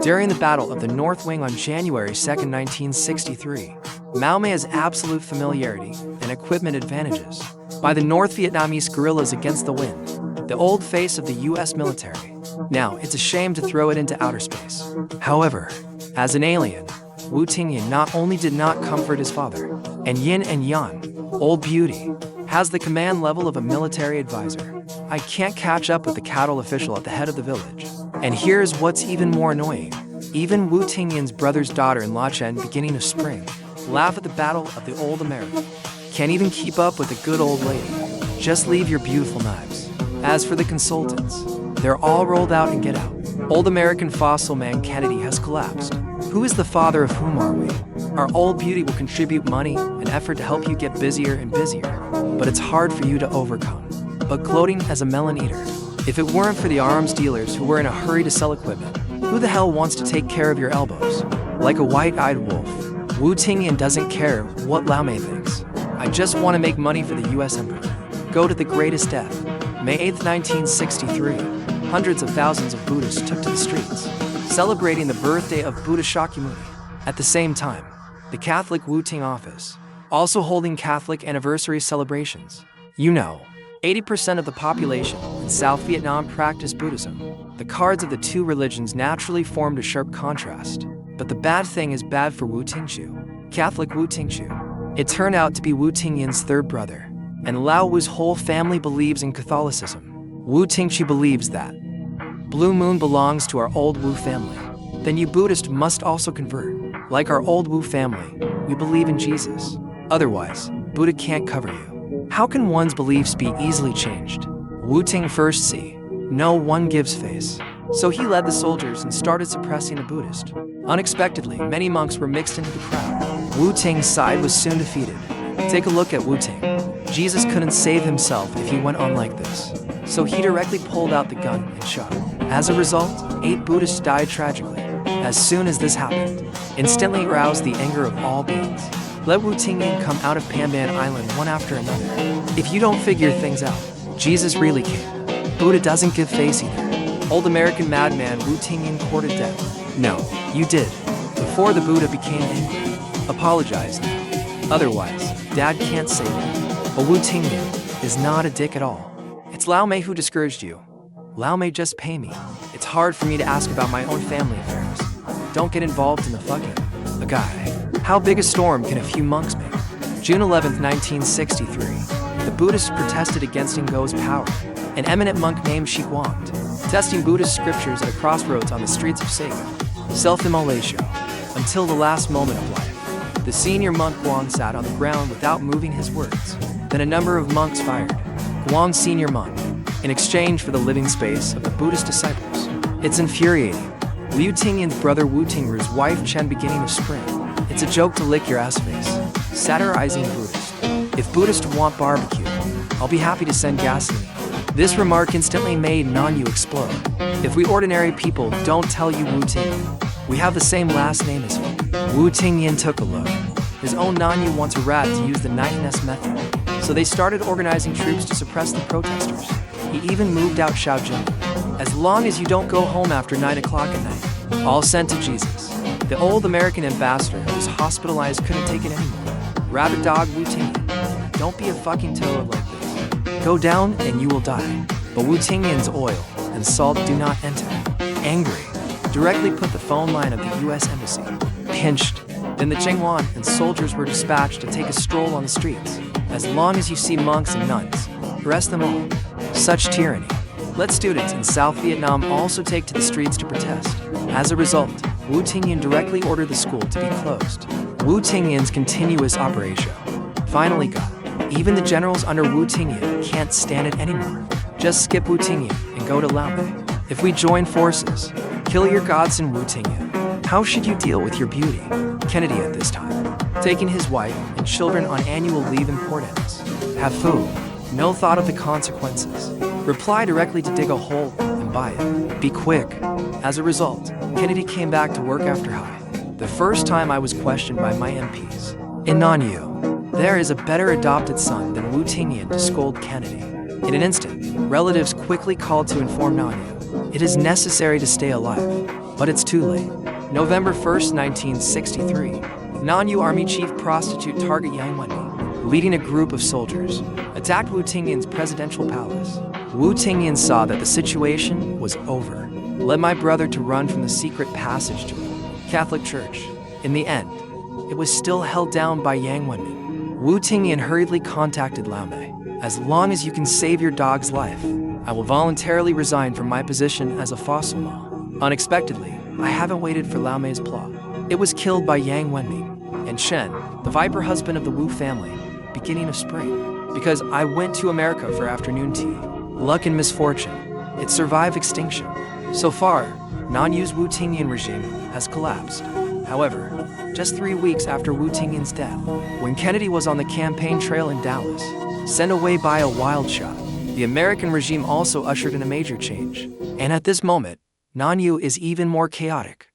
During the Battle of the North Wing on January 2, 1963, Maumei has absolute familiarity and equipment advantages by the North Vietnamese guerrillas against the wind, the old face of the US military. Now, it's a shame to throw it into outer space. However, as an alien, Wu Tingyin not only did not comfort his father, and Yin and Yan, Old Beauty, has the command level of a military advisor. I can't catch up with the cattle official at the head of the village. And here's what's even more annoying. Even Wu Tingyan's brother's daughter-in-law Chen, beginning of spring, laugh at the battle of the old American. Can't even keep up with the good old lady. Just leave your beautiful knives. As for the consultants, they're all rolled out and get out. Old American fossil man Kennedy has collapsed. Who is the father of whom are we? Our old beauty will contribute money and effort to help you get busier and busier, but it's hard for you to overcome. But gloating as a melon eater. If it weren't for the arms dealers who were in a hurry to sell equipment, who the hell wants to take care of your elbows? Like a white-eyed wolf, Wu Tingyan doesn't care what Lao Mei thinks. I just want to make money for the US Emperor. Go to the greatest death. May 8, 1963, hundreds of thousands of Buddhists took to the streets, celebrating the birthday of Buddha Shakyamuni. At the same time, the Catholic Wu Ting office, also holding Catholic anniversary celebrations. 80% of the population in South Vietnam practice Buddhism. The cards of the two religions naturally formed a sharp contrast. But the bad thing is bad for Wu Tingchu, Catholic Wu Tingchu. It turned out to be Wu Tingyan's third brother, and Lao Wu's whole family believes in Catholicism. Wu Tingchu believes that Blue Moon belongs to our old Wu family. Then you Buddhists must also convert. Like our old Wu family, we believe in Jesus. Otherwise, Buddha can't cover you. How can one's beliefs be easily changed? Wu Ting first see. No one gives face. So he led the soldiers and started suppressing the Buddhist. Unexpectedly, many monks were mixed into the crowd. Wu Ting's side was soon defeated. Take a look at Wu Ting. Jesus couldn't save himself if he went on like this. So he directly pulled out the gun and shot. As a result, 8 Buddhists died tragically. As soon as this happened, instantly aroused the anger of all beings. Let Wu Tingyan come out of Pamban Island one after another. If you don't figure things out, Jesus really came. Buddha doesn't give face either. Old American madman Wu Tingyan courted death. No, you did. Before the Buddha became angry. Apologize now. Otherwise, Dad can't save you. But Wu Tingyan is not a dick at all. It's Lao Mei who discouraged you. Lao Mei just pay me. It's hard for me to ask about my own family affairs. Don't get involved in the fucking a guy. How big a storm can a few monks make? June 11, 1963. The Buddhists protested against Ngo's power. An eminent monk named Shi Guanged, testing Buddhist scriptures at a crossroads on the streets of Saigon. Self-immolation. Until the last moment of life. The senior monk Guang sat on the ground without moving his words. Then a number of monks fired. Guang's senior monk, in exchange for the living space of the Buddhist disciples. It's infuriating. Wu Tingyan's brother Wu Tingru's wife Chen, beginning of spring. It's a joke to lick your ass face. Satirizing Buddhists. If Buddhists want barbecue, I'll be happy to send gasoline. This remark instantly made Nanyu explode. If we ordinary people don't tell you Wu Tingyan, we have the same last name as him. Wu Tingyan took a look. His own Nanyu wants a rat to use the night nest method. So they started organizing troops to suppress the protesters. He even moved out Shaojing. As long as you don't go home after 9 o'clock at night. All sent to Jesus. The old American ambassador who was hospitalized couldn't take it anymore. Rabbit dog Wu Tingyan. Don't be a fucking toad like this. Go down and you will die. But Wu Tingyan's oil and salt do not enter. Angry, directly put the phone line of the US Embassy. Pinched. Then the Chengwan and soldiers were dispatched to take a stroll on the streets. As long as you see monks and nuns, arrest them all. Such tyranny. Let students in South Vietnam also take to the streets to protest. As a result, Wu Tingyan directly ordered the school to be closed. Wu Tingyan's continuous operation finally got. Even the generals under Wu Tingyan can't stand it anymore. Just skip Wu Tingyan and go to Lao Mei. If we join forces, kill your godson Wu Tingyan. How should you deal with your beauty? Kennedy at this time, taking his wife and children on annual leave in Port Ends. Have food. No thought of the consequences. Reply directly to dig a hole and buy it. Be quick. As a result, Kennedy came back to work after high. The first time I was questioned by my MPs. In Nanyu, there is a better adopted son than Wu Tingyan to scold Kennedy. In an instant, relatives quickly called to inform Nanyu. It is necessary to stay alive. But it's too late. November 1st, 1963. Non-U Army Chief Prostitute Target Yang Wenmi, leading a group of soldiers, attacked Wu Tingyan's presidential palace. Wu Tingyan saw that the situation was over, led my brother to run from the secret passage to a Catholic church. In the end, it was still held down by Yang Wenmi. Wu Tingyan hurriedly contacted Lao Mei. As long as you can save your dog's life, I will voluntarily resign from my position as a fossil ma. Unexpectedly, I haven't waited for Lao Mei's plot. It was killed by Yang Wenmi and Shen, the viper husband of the Wu family, beginning of spring. Because I went to America for afternoon tea. Luck and misfortune, it survived extinction. So far, non-U's Wu Tingyan regime has collapsed. However, just 3 weeks after Wu Tingyan's death, when Kennedy was on the campaign trail in Dallas, sent away by a wild shot, the American regime also ushered in a major change. And at this moment, non-U is even more chaotic.